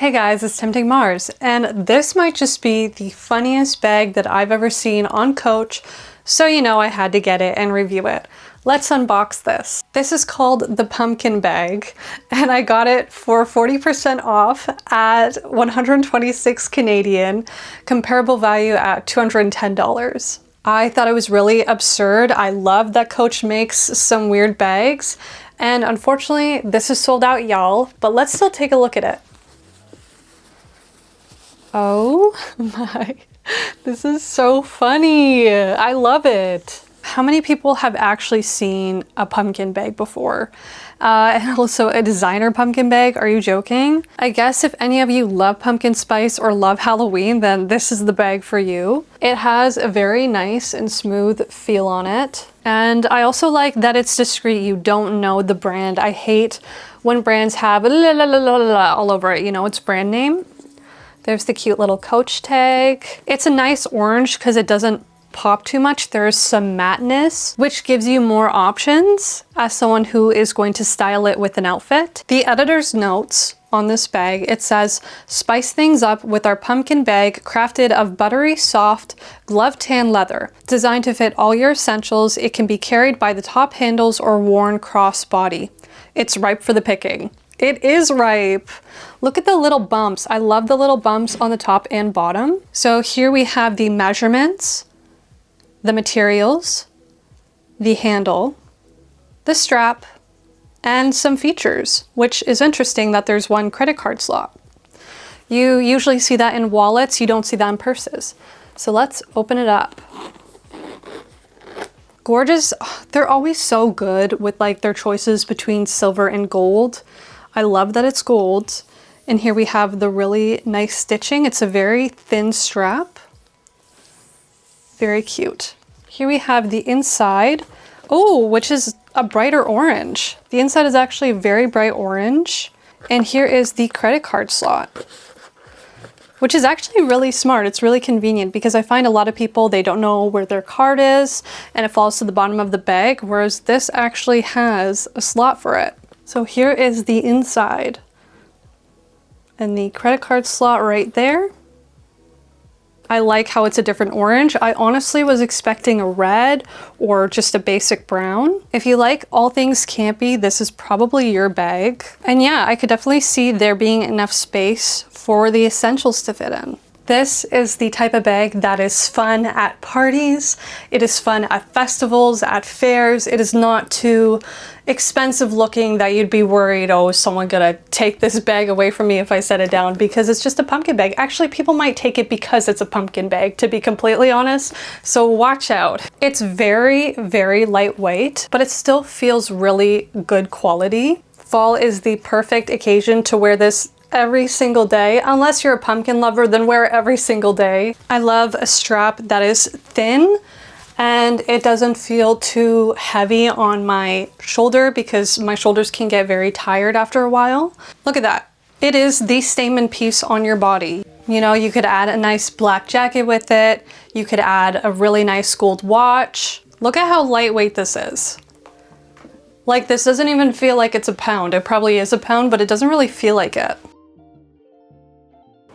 Hey guys, it's Tempting Mars, and this might just be the funniest bag that I've ever seen on Coach, so you know I had to get it and review it. Let's unbox this. This is called the Pumpkin Bag, and I got it for 40% off at 126 Canadian, comparable value at $210. I thought it was really absurd. I love that Coach makes some weird bags, and unfortunately this is sold out, y'all, but let's still take a look at it. Oh my, this is so funny. I love it. How many people have actually seen a pumpkin bag before? And also a designer pumpkin bag, are you joking? I guess if any of you love pumpkin spice or love Halloween, then this is the bag for you. It has a very nice and smooth feel on it. And I also like that it's discreet. You don't know the brand. I hate when brands have la la la la la all over it, you know, it's brand name. There's the cute little Coach tag. It's a nice orange because it doesn't pop too much. There's some matteness, which gives you more options as someone who is going to style it with an outfit. The editor's notes on this bag, it says, spice things up with our pumpkin bag crafted of buttery, soft, glove tan leather. Designed to fit all your essentials, it can be carried by the top handles or worn cross body. It's ripe for the picking. It is ripe. Look at the little bumps. I love the little bumps on the top and bottom. So here we have the measurements, the materials, the handle, the strap, and some features, which is interesting that there's one credit card slot. You usually see that in wallets, you don't see that in purses. So let's open it up. Gorgeous. They're always so good with like their choices between silver and gold. I love that it's gold. And here we have the really nice stitching. It's a very thin strap. Very cute. Here we have the inside. Oh, which is a brighter orange. The inside is actually very bright orange. And here is the credit card slot, which is actually really smart. It's really convenient because I find a lot of people, they don't know where their card is and it falls to the bottom of the bag, whereas this actually has a slot for it. So here is the inside and the credit card slot right there. I like how it's a different orange. I honestly was expecting a red or just a basic brown. If you like all things campy, this is probably your bag. And yeah, I could definitely see there being enough space for the essentials to fit in. This is the type of bag that is fun at parties. It is fun at festivals, at fairs. It is not too expensive looking that you'd be worried, oh, is someone gonna take this bag away from me if I set it down, because it's just a pumpkin bag. Actually, people might take it because it's a pumpkin bag, to be completely honest. So watch out. It's very, very lightweight, but it still feels really good quality. Fall is the perfect occasion to wear this every single day. Unless you're a pumpkin lover, then wear it every single day. I love a strap that is thin and it doesn't feel too heavy on my shoulder because my shoulders can get very tired after a while. Look at that. It is the statement piece on your body. You know, you could add a nice black jacket with it. You could add a really nice gold watch. Look at how lightweight this is. Like, this doesn't even feel like it's a pound. It probably is a pound, but it doesn't really feel like it.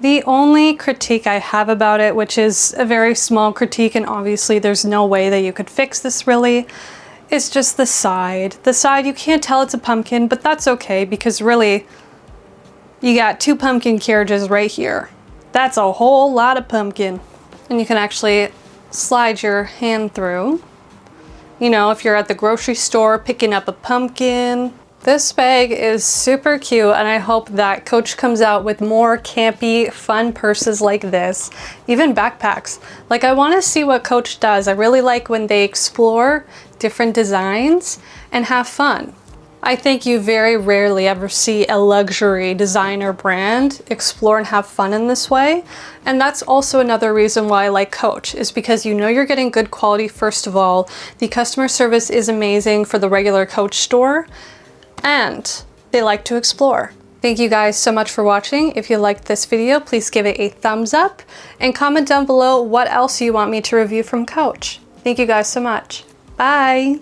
The only critique I have about it, which is a very small critique, and obviously there's no way that you could fix this really, is just the side. The side, you can't tell it's a pumpkin, but that's okay because really, you got two pumpkin carriages right here. That's a whole lot of pumpkin. And you can actually slide your hand through. You know, if you're at the grocery store picking up a pumpkin. This bag is super cute, and I hope that Coach comes out with more campy, fun purses like this, even backpacks. Like, I want to see what Coach does. I really like when they explore different designs and have fun. I think you very rarely ever see a luxury designer brand explore and have fun in this way. And that's also another reason why I like Coach, is because you know you're getting good quality first of all. The customer service is amazing for the regular Coach store. And they like to explore. Thank you guys so much for watching. If you liked this video, please give it a thumbs up and comment down below what else you want me to review from Coach. Thank you guys so much. Bye.